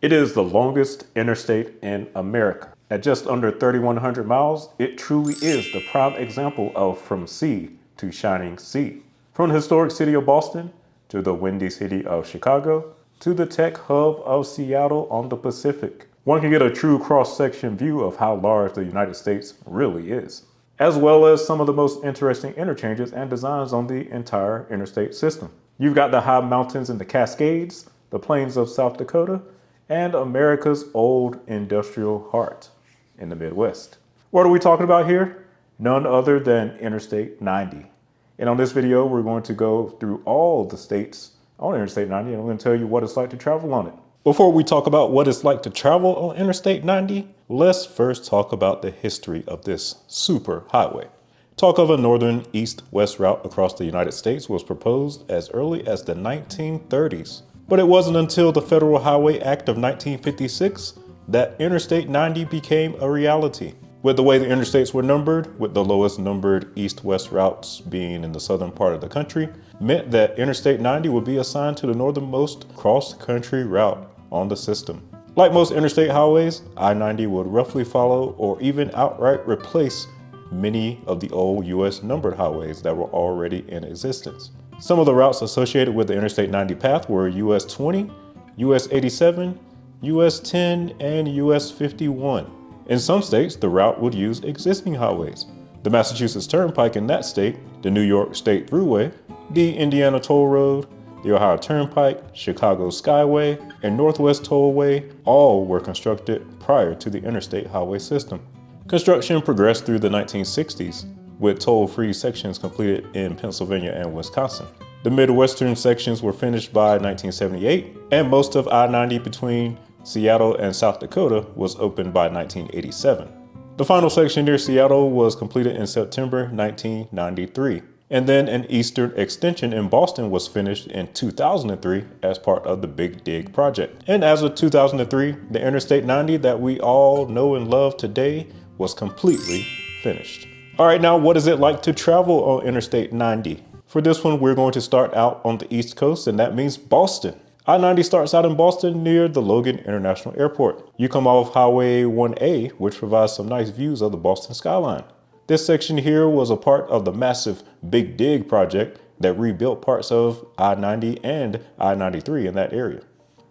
It is the longest interstate in America. At just under 3,100 miles, it truly is the prime example of from sea to shining sea. From the historic city of Boston to the windy city of Chicago to the tech hub of Seattle on the Pacific, one can get a true cross-section view of how large the United States really is, as well as some of the most interesting interchanges and designs on the entire interstate system. You've got the high mountains in the Cascades, the plains of South Dakota, and America's old industrial heart in the Midwest. What are we talking about here? None other than Interstate 90. And on this video, we're going to go through all the states on Interstate 90, and I'm going to tell you what it's like to travel on it. Before we talk about what it's like to travel on Interstate 90, let's first talk about the history of this super highway. Talk of a northern east-west route across the United States was proposed as early as the 1930s. But it wasn't until the Federal Highway Act of 1956 that Interstate 90 became a reality. With the way the interstates were numbered, with the lowest numbered east-west routes being in the southern part of the country, meant that Interstate 90 would be assigned to the northernmost cross-country route on the system. Like most interstate highways, I-90 would roughly follow or even outright replace many of the old U.S. numbered highways that were already in existence. Some of the routes associated with the Interstate 90 path were US 20, US 87, US 10, and US 51. In some states, the route would use existing highways. The Massachusetts Turnpike in that state, the New York State Thruway, the Indiana Toll Road, the Ohio Turnpike, Chicago Skyway, and Northwest Tollway all were constructed prior to the interstate highway system. Construction progressed through the 1960s, with toll-free sections completed in Pennsylvania and Wisconsin. The Midwestern sections were finished by 1978, and most of I-90 between Seattle and South Dakota was opened by 1987. The final section near Seattle was completed in September 1993, and then an eastern extension in Boston was finished in 2003 as part of the Big Dig project. And as of 2003, the Interstate 90 that we all know and love today was completely finished. All right, now what is it like to travel on Interstate 90? For this one, we're going to start out on the East Coast, and that means Boston. I-90 starts out in Boston near the Logan International Airport. You come off Highway 1A, which provides some nice views of the Boston skyline. This section here was a part of the massive Big Dig project that rebuilt parts of I-90 and I-93 in that area.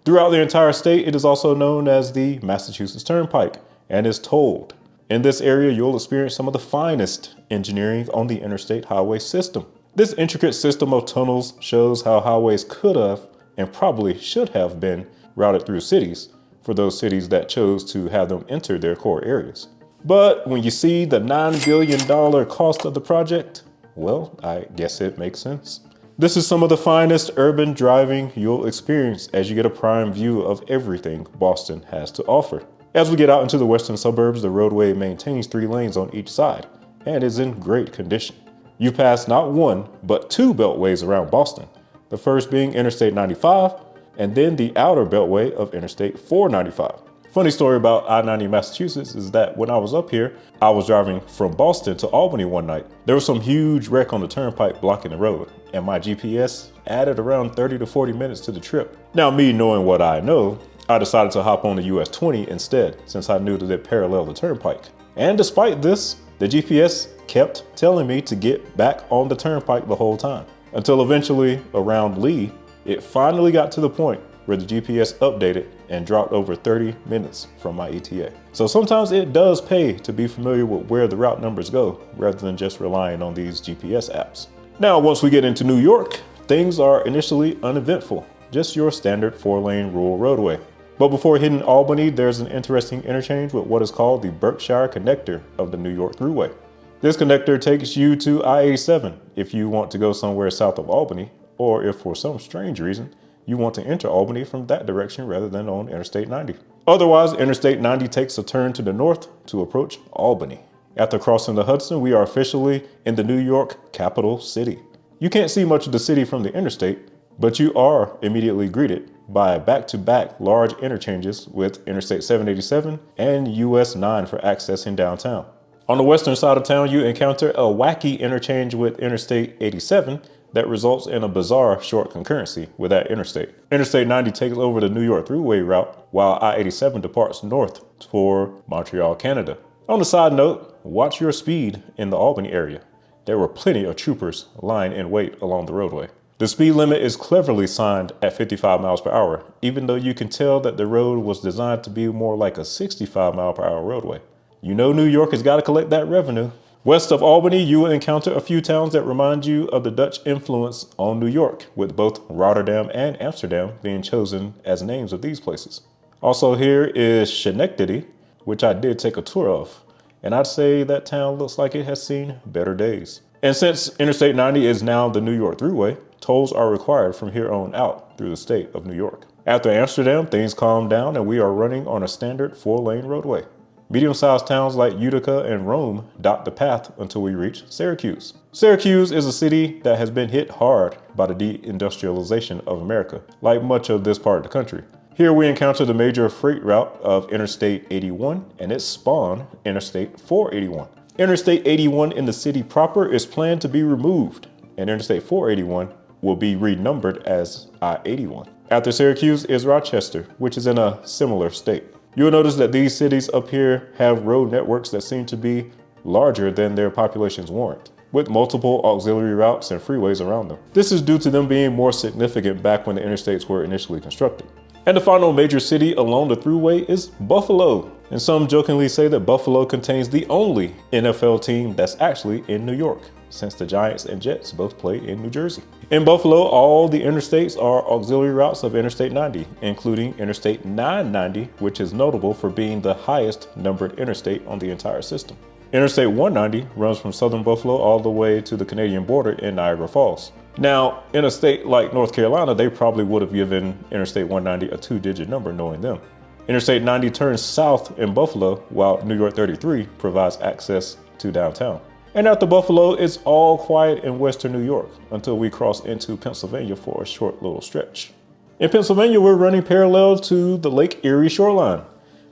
Throughout the entire state, it is also known as the Massachusetts Turnpike and is tolled. In this area, you'll experience some of the finest engineering on the interstate highway system. This intricate system of tunnels shows how highways could have and probably should have been routed through cities for those cities that chose to have them enter their core areas. But when you see the $9 billion cost of the project, well, I guess it makes sense. This is some of the finest urban driving you'll experience as you get a prime view of everything Boston has to offer. As we get out into the western suburbs, the roadway maintains 3 lanes on each side and is in great condition. You pass not one, but 2 beltways around Boston, the first being Interstate 95 and then the outer beltway of Interstate 495. Funny story about I-90 Massachusetts is that when I was up here, I was driving from Boston to Albany one night. There was some huge wreck on the turnpike blocking the road, and my GPS added around 30 to 40 minutes to the trip. Now, me knowing what I know, I decided to hop on the US 20 instead, since I knew that it paralleled the turnpike. And despite this, the GPS kept telling me to get back on the turnpike the whole time. Until eventually, around Lee, it finally got to the point where the GPS updated and dropped over 30 minutes from my ETA. So sometimes it does pay to be familiar with where the route numbers go, rather than just relying on these GPS apps. Now, once we get into New York, things are initially uneventful, just your standard 4-lane rural roadway. But before hitting Albany, there's an interesting interchange with what is called the Berkshire Connector of the New York Thruway. This connector takes you to I-87 if you want to go somewhere south of Albany, or if for some strange reason, you want to enter Albany from that direction rather than on Interstate 90. Otherwise, Interstate 90 takes a turn to the north to approach Albany. After crossing the Hudson, we are officially in the New York capital city. You can't see much of the city from the interstate, but you are immediately greeted by back-to-back large interchanges with Interstate 787 and US 9 for accessing downtown. On the western side of town, you encounter a wacky interchange with Interstate 87 that results in a bizarre short concurrency with that interstate. Interstate 90 takes over the New York Thruway route, while I-87 departs north for Montreal, Canada. On a side note, watch your speed in the Albany area. There were plenty of troopers lying in wait along the roadway. The speed limit is cleverly signed at 55 miles per hour, even though you can tell that the road was designed to be more like a 65 mile per hour roadway. You know New York has got to collect that revenue. West of Albany, you will encounter a few towns that remind you of the Dutch influence on New York, with both Rotterdam and Amsterdam being chosen as names of these places. Also here is Schenectady, which I did take a tour of, and I'd say that town looks like it has seen better days. And since Interstate 90 is now the New York Thruway, tolls are required from here on out through the state of New York. After Amsterdam, things calm down and we are running on a standard 4-lane roadway. Medium-sized towns like Utica and Rome dot the path until we reach Syracuse. Syracuse is a city that has been hit hard by the deindustrialization of America, like much of this part of the country. Here we encounter the major freight route of Interstate 81 and its spawn, Interstate 481. Interstate 81 in the city proper is planned to be removed, and Interstate 481 will be renumbered as I-81. After Syracuse is Rochester, which is in a similar state. You'll notice that these cities up here have road networks that seem to be larger than their populations warrant, with multiple auxiliary routes and freeways around them. This is due to them being more significant back when the interstates were initially constructed. And the final major city along the Thruway is Buffalo. And some jokingly say that Buffalo contains the only NFL team that's actually in New York, since the Giants and Jets both play in New Jersey. In Buffalo, all the interstates are auxiliary routes of Interstate 90, including Interstate 990, which is notable for being the highest numbered interstate on the entire system. Interstate 190 runs from southern Buffalo all the way to the Canadian border in Niagara Falls. Now, in a state like North Carolina, they probably would have given Interstate 190 a 2-digit number knowing them. Interstate 90 turns south in Buffalo, while New York 33 provides access to downtown. And after Buffalo, it's all quiet in western New York until we cross into Pennsylvania for a short little stretch. In Pennsylvania, we're running parallel to the Lake Erie shoreline.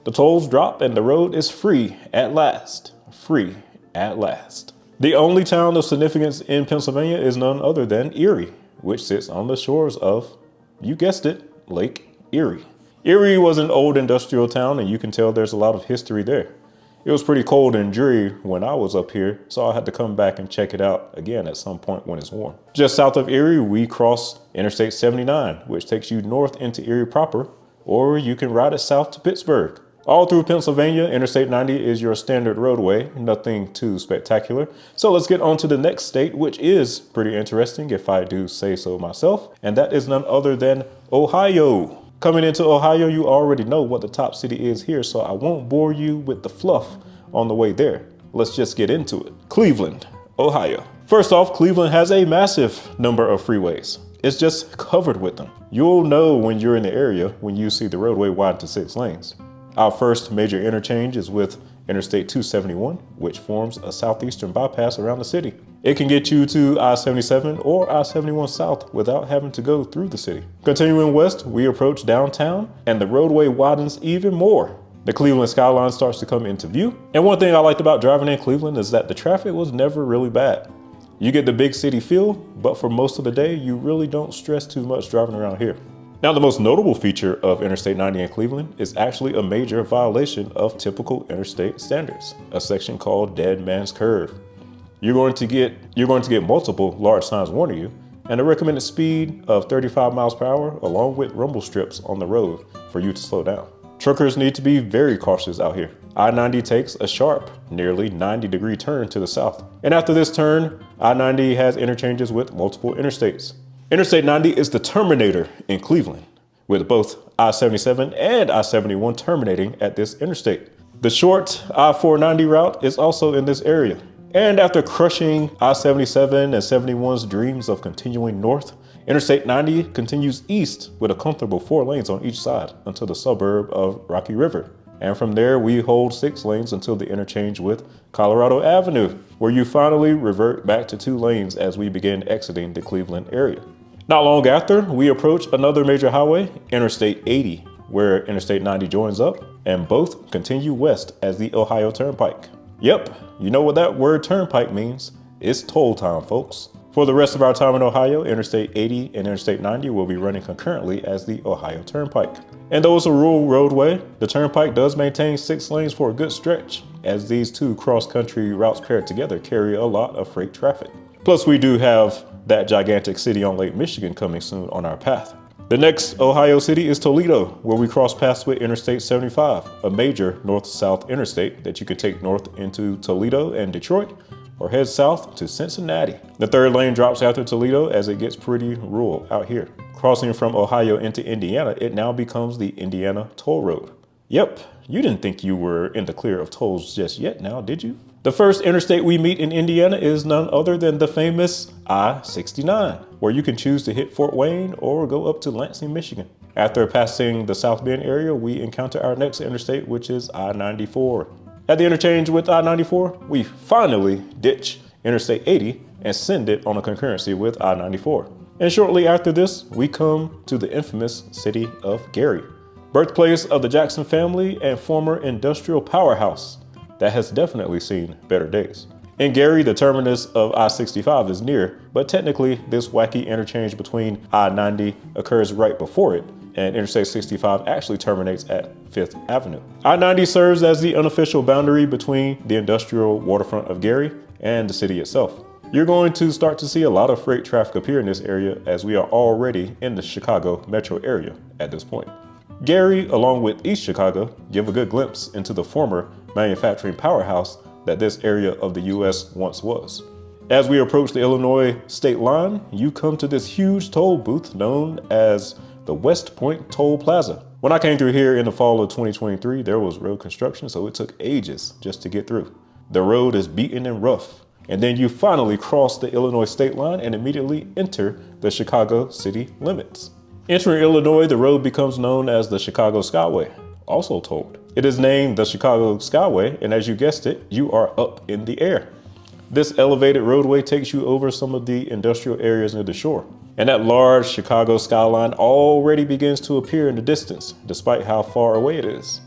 The tolls drop and the road is free at last. Free at last. The only town of significance in Pennsylvania is none other than Erie, which sits on the shores of, you guessed it, Lake Erie. Erie was an old industrial town, and you can tell there's a lot of history there. It was pretty cold and dreary when I was up here, so I had to come back and check it out again at some point when it's warm. Just south of Erie, we cross Interstate 79, which takes you north into Erie proper, or you can ride it south to Pittsburgh. All through Pennsylvania, Interstate 90 is your standard roadway, nothing too spectacular. So let's get on to the next state, which is pretty interesting if I do say so myself, and that is none other than Ohio. Coming into Ohio, you already know what the top city is here, so I won't bore you with the fluff on the way there. Let's just get into it. Cleveland, Ohio. First off, Cleveland has a massive number of freeways. It's just covered with them. You'll know when you're in the area when you see the roadway widen to 6 lanes. Our first major interchange is with Interstate 271, which forms a southeastern bypass around the city. It can get you to I-77 or I-71 South without having to go through the city. Continuing west, we approach downtown and the roadway widens even more. The Cleveland skyline starts to come into view. And one thing I liked about driving in Cleveland is that the traffic was never really bad. You get the big city feel, but for most of the day, you really don't stress too much driving around here. Now, the most notable feature of Interstate 90 in Cleveland is actually a major violation of typical interstate standards, a section called Dead Man's Curve. You're going to get multiple large signs warning you, and a recommended speed of 35 miles per hour, along with rumble strips on the road for you to slow down. Truckers need to be very cautious out here. I-90 takes a sharp, nearly 90-degree turn to the south. And after this turn, I-90 has interchanges with multiple interstates. Interstate 90 is the terminator in Cleveland, with both I-77 and I-71 terminating at this interstate. The short I-490 route is also in this area. And after crushing I-77 and 71's dreams of continuing north, Interstate 90 continues east with a comfortable 4 lanes on each side until the suburb of Rocky River. And from there, we hold 6 lanes until the interchange with Colorado Avenue, where you finally revert back to 2 lanes as we begin exiting the Cleveland area. Not long after, we approach another major highway, Interstate 80, where Interstate 90 joins up, and both continue west as the Ohio Turnpike. Yep, you know what that word turnpike means. It's toll time, folks. For the rest of our time in Ohio, Interstate 80 and Interstate 90 will be running concurrently as the Ohio Turnpike. And though it's a rural roadway, the Turnpike does maintain 6 lanes for a good stretch, as these two cross-country routes paired together carry a lot of freight traffic. Plus, we do have that gigantic city on Lake Michigan coming soon on our path. The next Ohio city is Toledo, where we cross paths with Interstate 75, a major north-south interstate that you could take north into Toledo and Detroit, or head south to Cincinnati. The third lane drops after Toledo as it gets pretty rural out here. Crossing from Ohio into Indiana, it now becomes the Indiana Toll Road. Yep, you didn't think you were in the clear of tolls just yet now, did you? The first interstate we meet in Indiana is none other than the famous I-69, where you can choose to hit Fort Wayne or go up to Lansing, Michigan. After passing the South Bend area, we encounter our next interstate, which is I-94. At the interchange with I-94, we finally ditch Interstate 80 and send it on a concurrency with I-94. And shortly after this, we come to the infamous city of Gary, birthplace of the Jackson family and former industrial powerhouse that has definitely seen better days. In Gary, the terminus of I-65 is near, but technically this wacky interchange between I-90 occurs right before it, and Interstate 65 actually terminates at 5th Avenue. I-90 serves as the unofficial boundary between the industrial waterfront of Gary and the city itself. You're going to start to see a lot of freight traffic appear in this area, as we are already in the Chicago metro area at this point. Gary, along with East Chicago, give a good glimpse into the former manufacturing powerhouse that this area of the US once was. As we approach the Illinois state line, you come to this huge toll booth known as the West Point Toll Plaza. When I came through here in the fall of 2023, there was road construction, so it took ages just to get through. The road is beaten and rough, and then you finally cross the Illinois state line and immediately enter the Chicago city limits. Entering Illinois, the road becomes known as the Chicago Skyway, also tolled. It is named the Chicago Skyway, and as you guessed it, you are up in the air. This elevated roadway takes you over some of the industrial areas near the shore. And that large Chicago skyline already begins to appear in the distance, despite how far away it is.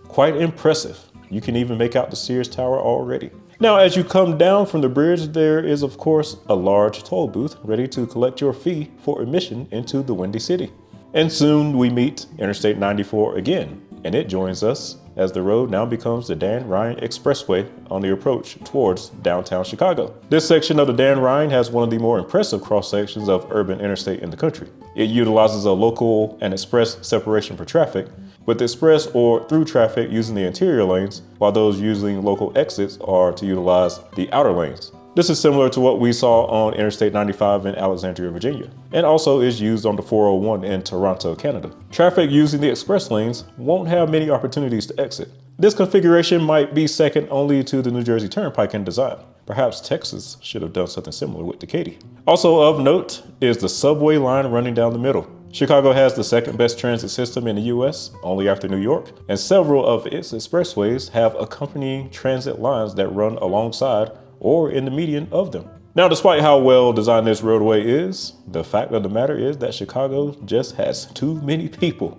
Quite impressive. You can even make out the Sears Tower already. Now, as you come down from the bridge, there is of course a large toll booth ready to collect your fee for admission into the Windy City. And soon we meet Interstate 94 again, and it joins us as the road now becomes the Dan Ryan Expressway on the approach towards downtown Chicago. This section of the Dan Ryan has one of the more impressive cross sections of urban interstate in the country. It utilizes a local and express separation for traffic, with express or through traffic using the interior lanes, while those using local exits are to utilize the outer lanes. This is similar to what we saw on Interstate 95 in Alexandria, Virginia, and also is used on the 401 in Toronto, Canada. Traffic using the express lanes won't have many opportunities to exit. This configuration might be second only to the New Jersey Turnpike in design. Perhaps Texas should have done something similar with Dakota. Also of note is the subway line running down the middle. Chicago has the second best transit system in the US, only after New York, and several of its expressways have accompanying transit lines that run alongside or in the median of them. Now, despite how well designed this roadway is, the fact of the matter is that Chicago just has too many people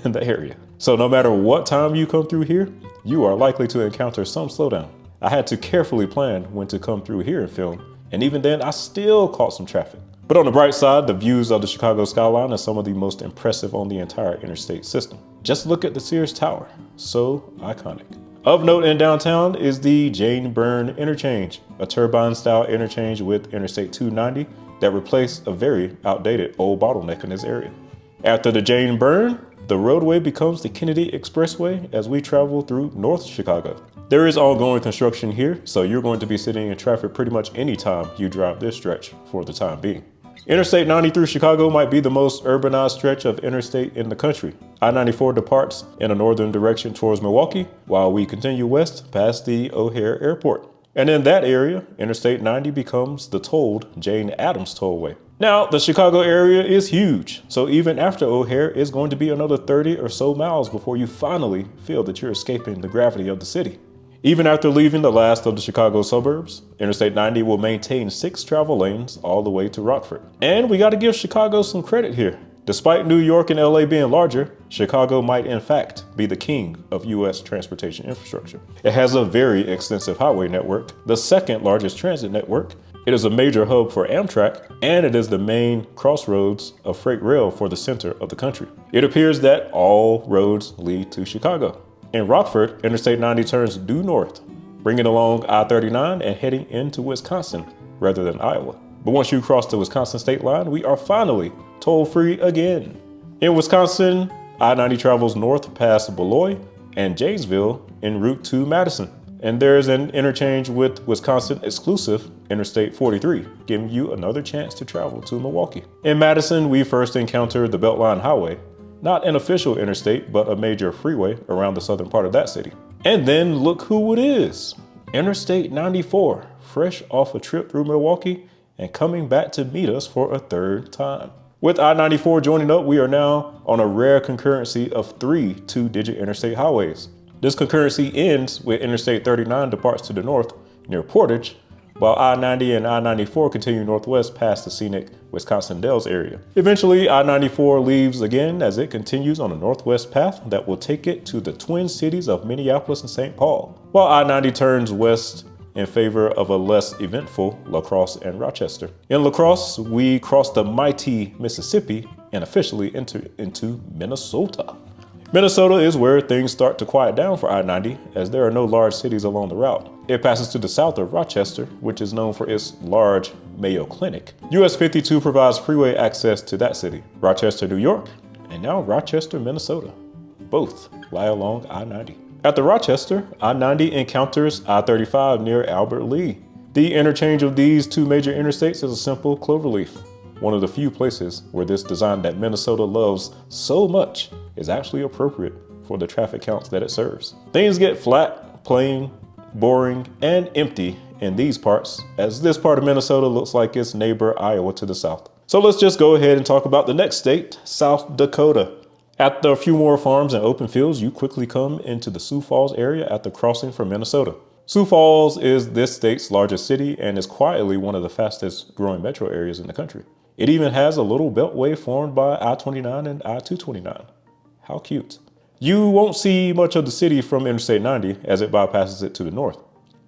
in the area. So no matter what time you come through here, you are likely to encounter some slowdown. I had to carefully plan when to come through here and film, and even then I still caught some traffic. But on the bright side, the views of the Chicago skyline are some of the most impressive on the entire interstate system. Just look at the Sears Tower, so iconic. Of note in downtown is the Jane Byrne Interchange, a turbine-style interchange with Interstate 290 that replaced a very outdated old bottleneck in this area. After the Jane Byrne, the roadway becomes the Kennedy Expressway as we travel through North Chicago. There is ongoing construction here, so you're going to be sitting in traffic pretty much any time you drive this stretch for the time being. Interstate 90 through Chicago might be the most urbanized stretch of interstate in the country. I-94 departs in a northern direction towards Milwaukee, while we continue west past the O'Hare Airport. And in that area, Interstate 90 becomes the tolled Jane Addams Tollway. Now, the Chicago area is huge, so even after O'Hare, it's going to be another 30 or so miles before you finally feel that you're escaping the gravity of the city. Even after leaving the last of the Chicago suburbs, Interstate 90 will maintain 6 travel lanes all the way to Rockford. And we got to give Chicago some credit here. Despite New York and LA being larger, Chicago might in fact be the king of US transportation infrastructure. It has a very extensive highway network, the second largest transit network, It is a major hub for Amtrak, and it is the main crossroads of freight rail for the center of the country. It appears that all roads lead to Chicago. In Rockford, Interstate 90 turns due north, bringing along I-39 and heading into Wisconsin rather than Iowa. But once you cross the Wisconsin state line, we are finally toll-free again. In Wisconsin, I-90 travels north past Beloit and Janesville en route to Madison. And there's an interchange with Wisconsin exclusive Interstate 43, giving you another chance to travel to Milwaukee. In Madison, we first encountered the Beltline Highway, not an official interstate, but a major freeway around the southern part of that city. And then look who it is. Interstate 94, fresh off a trip through Milwaukee and coming back to meet us for a third time. With I-94 joining up, we are now on a rare concurrency of 3 two-digit interstate highways. This concurrency ends with Interstate 39 departs to the north near Portage, while I-90 and I-94 continue northwest past the scenic Wisconsin Dells area. Eventually, I-94 leaves again as it continues on a northwest path that will take it to the twin cities of Minneapolis and St. Paul, while I-90 turns west in favor of a less eventful La Crosse and Rochester. In La Crosse, we cross the mighty Mississippi and officially enter into Minnesota. Minnesota is where things start to quiet down for I-90 as there are no large cities along the route. It passes to the south of Rochester, which is known for its large Mayo Clinic. US 52 provides freeway access to that city. Rochester, New York, and now Rochester, Minnesota. Both lie along I-90. After Rochester, I-90 encounters I-35 near Albert Lea. The interchange of these two major interstates is a simple cloverleaf. One of the few places where this design that Minnesota loves so much is actually appropriate for the traffic counts that it serves. Things get flat, plain, boring, and empty in these parts, as this part of Minnesota looks like its neighbor Iowa to the south. So let's just go ahead and talk about the next state, South Dakota. After a few more farms and open fields, you quickly come into the Sioux Falls area after crossing from Minnesota. Sioux Falls is this state's largest city and is quietly one of the fastest growing metro areas in the country. It even has a little beltway formed by I-29 and I-229. How cute. You won't see much of the city from Interstate 90 as it bypasses it to the north.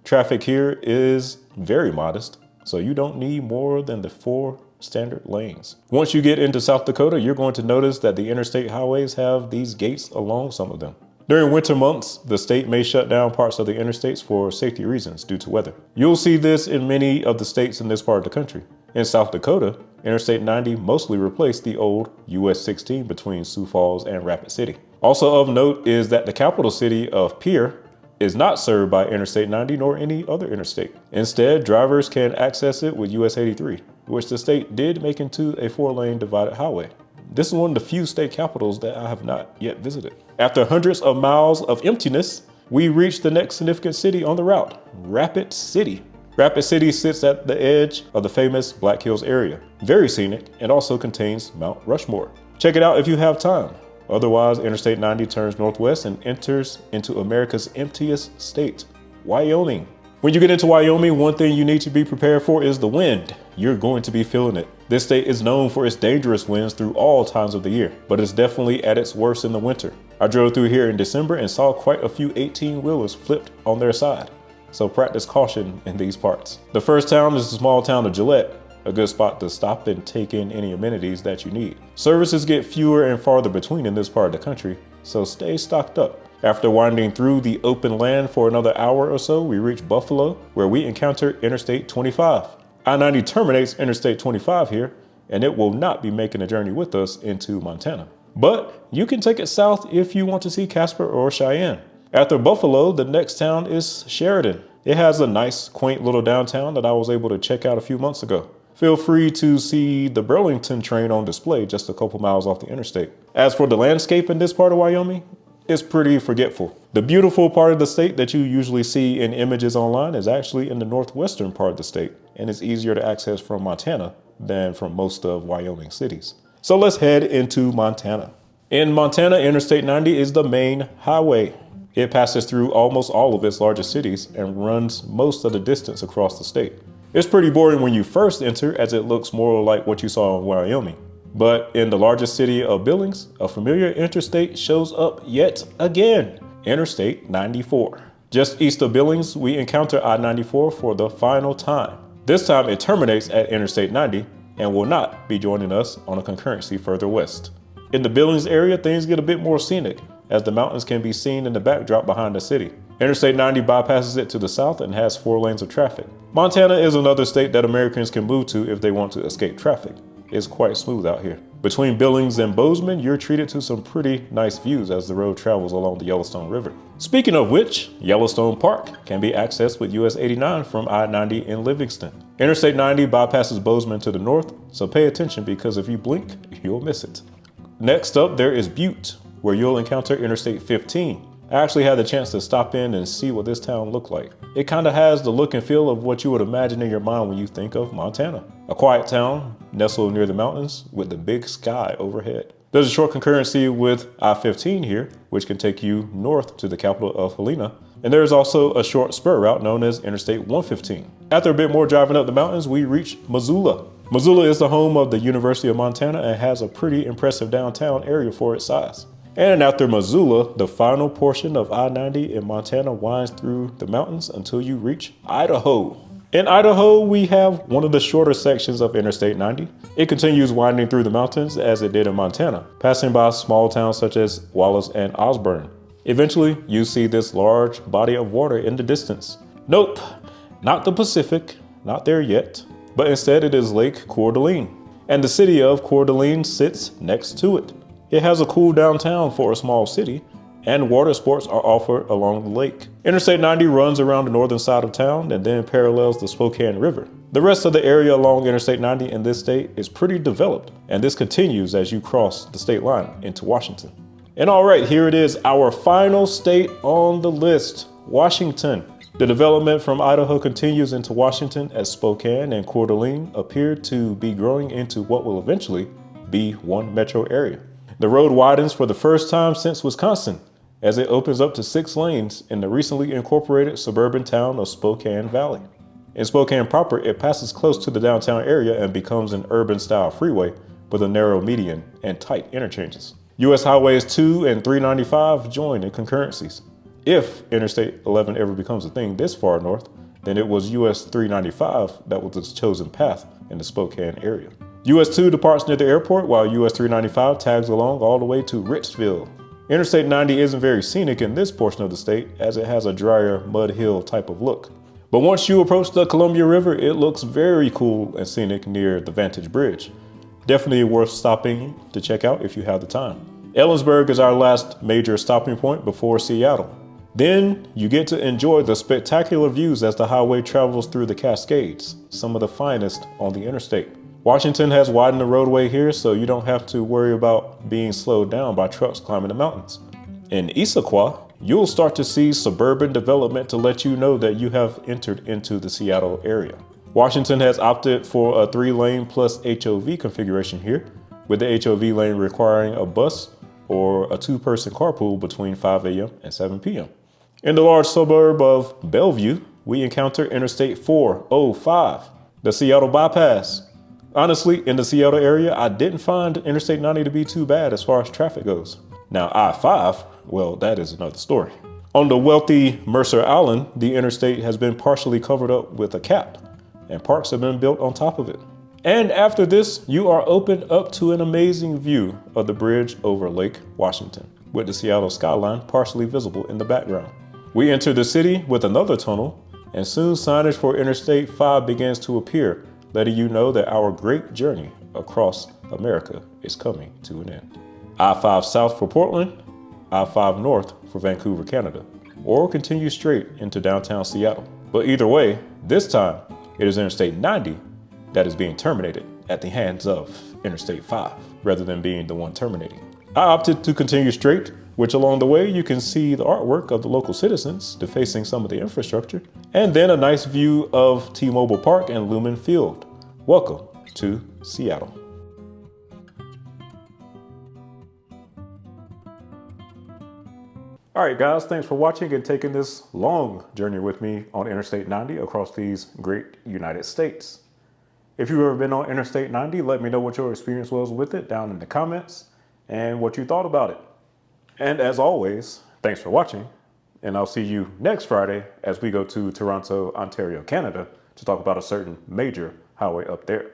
Traffic here is very modest, so you don't need more than the 4 standard lanes. Once you get into South Dakota, you're going to notice that the interstate highways have these gates along some of them. During winter months, the state may shut down parts of the interstates for safety reasons due to weather. You'll see this in many of the states in this part of the country. In South Dakota, Interstate 90 mostly replaced the old US 16 between Sioux Falls and Rapid City. Also of note is that the capital city of Pierre is not served by Interstate 90 nor any other interstate. Instead, drivers can access it with US 83, which the state did make into a 4-lane divided highway. This is one of the few state capitals that I have not yet visited. After hundreds of miles of emptiness, we reach the next significant city on the route, Rapid City. Rapid City sits at the edge of the famous Black Hills area, very scenic, and also contains Mount Rushmore. Check it out if you have time. Otherwise, Interstate 90 turns northwest and enters into America's emptiest state, Wyoming. When you get into Wyoming, one thing you need to be prepared for is the wind. You're going to be feeling it. This state is known for its dangerous winds through all times of the year, but it's definitely at its worst in the winter. I drove through here in December and saw quite a few 18-wheelers flipped on their side. So practice caution in these parts. The first town is the small town of Gillette, a good spot to stop and take in any amenities that you need. Services get fewer and farther between in this part of the country, so stay stocked up. After winding through the open land for another hour or so, we reach Buffalo, where we encounter Interstate 25. I-90 terminates Interstate 25 here, and it will not be making a journey with us into Montana. But you can take it south if you want to see Casper or Cheyenne. After Buffalo, the next town is Sheridan. It has a nice, quaint little downtown that I was able to check out a few months ago. Feel free to see the Burlington train on display just a couple miles off the interstate. As for the landscape in this part of Wyoming, it's pretty forgetful. The beautiful part of the state that you usually see in images online is actually in the northwestern part of the state, and it's easier to access from Montana than from most of Wyoming cities. So let's head into Montana. In Montana, Interstate 90 is the main highway. It passes through almost all of its largest cities and runs most of the distance across the state. It's pretty boring when you first enter, as it looks more like what you saw in Wyoming. But in the largest city of Billings, a familiar interstate shows up yet again, Interstate 94. Just east of Billings, we encounter I-94 for the final time. This time it terminates at Interstate 90 and will not be joining us on a concurrency further west. In the Billings area, things get a bit more scenic, as the mountains can be seen in the backdrop behind the city. Interstate 90 bypasses it to the south and has 4 lanes of traffic. Montana is another state that Americans can move to if they want to escape traffic. It's quite smooth out here. Between Billings and Bozeman, you're treated to some pretty nice views as the road travels along the Yellowstone River. Speaking of which, Yellowstone Park can be accessed with US 89 from I-90 in Livingston. Interstate 90 bypasses Bozeman to the north, so pay attention because if you blink, you'll miss it. Next up, there is Butte, where you'll encounter Interstate 15. I actually had the chance to stop in and see what this town looked like. It kind of has the look and feel of what you would imagine in your mind when you think of Montana. A quiet town, nestled near the mountains with the big sky overhead. There's a short concurrency with I-15 here, which can take you north to the capital of Helena. And there's also a short spur route known as Interstate 115. After a bit more driving up the mountains, we reach Missoula. Missoula is the home of the University of Montana and has a pretty impressive downtown area for its size. And after Missoula, the final portion of I-90 in Montana winds through the mountains until you reach Idaho. In Idaho, we have one of the shorter sections of Interstate 90. It continues winding through the mountains as it did in Montana, passing by small towns such as Wallace and Osborne. Eventually, you see this large body of water in the distance. Nope, not the Pacific, not there yet, but instead it is Lake Coeur d'Alene. And the city of Coeur d'Alene sits next to it. It has a cool downtown for a small city, and water sports are offered along the lake. Interstate 90 runs around the northern side of town and then parallels the Spokane River. The rest of the area along Interstate 90 in this state is pretty developed, and this continues as you cross the state line into Washington. And all right, here it is, our final state on the list, Washington. The development from Idaho continues into Washington as Spokane and Coeur d'Alene appear to be growing into what will eventually be one metro area. The road widens for the first time since Wisconsin, as it opens up to 6 lanes in the recently incorporated suburban town of Spokane Valley. In Spokane proper, it passes close to the downtown area and becomes an urban-style freeway with a narrow median and tight interchanges. US Highways 2 and 395 join in concurrencies. If Interstate 11 ever becomes a thing this far north, then it was US 395 that was the chosen path in the Spokane area. US 2 departs near the airport, while US 395 tags along all the way to Richville. Interstate 90 isn't very scenic in this portion of the state, as it has a drier mud hill type of look. But once you approach the Columbia River, it looks very cool and scenic near the Vantage Bridge. Definitely worth stopping to check out if you have the time. Ellensburg is our last major stopping point before Seattle. Then you get to enjoy the spectacular views as the highway travels through the Cascades, some of the finest on the interstate. Washington has widened the roadway here, so you don't have to worry about being slowed down by trucks climbing the mountains. In Issaquah, you'll start to see suburban development to let you know that you have entered into the Seattle area. Washington has opted for a 3-lane plus HOV configuration here, with the HOV lane requiring a bus or a 2-person carpool between 5 a.m. and 7 p.m. In the large suburb of Bellevue, we encounter Interstate 405, the Seattle bypass. Honestly, in the Seattle area, I didn't find Interstate 90 to be too bad as far as traffic goes. Now I-5, well, that is another story. On the wealthy Mercer Island, the interstate has been partially covered up with a cap, and parks have been built on top of it. And after this, you are opened up to an amazing view of the bridge over Lake Washington, with the Seattle skyline partially visible in the background. We enter the city with another tunnel, and soon signage for Interstate 5 begins to appear, letting you know that our great journey across America is coming to an end. I-5 south for Portland, I-5 north for Vancouver, Canada, or continue straight into downtown Seattle. But either way, this time it is Interstate 90 that is being terminated at the hands of Interstate 5, rather than being the one terminating. I opted to continue straight, which along the way you can see the artwork of the local citizens defacing some of the infrastructure, and then a nice view of T-Mobile Park and Lumen Field. Welcome to Seattle. All right, guys, thanks for watching and taking this long journey with me on Interstate 90 across these great United States. If you've ever been on Interstate 90, let me know what your experience was with it down in the comments and what you thought about it. And as always, thanks for watching, and I'll see you next Friday as we go to Toronto, Ontario, Canada to talk about a certain major highway up there.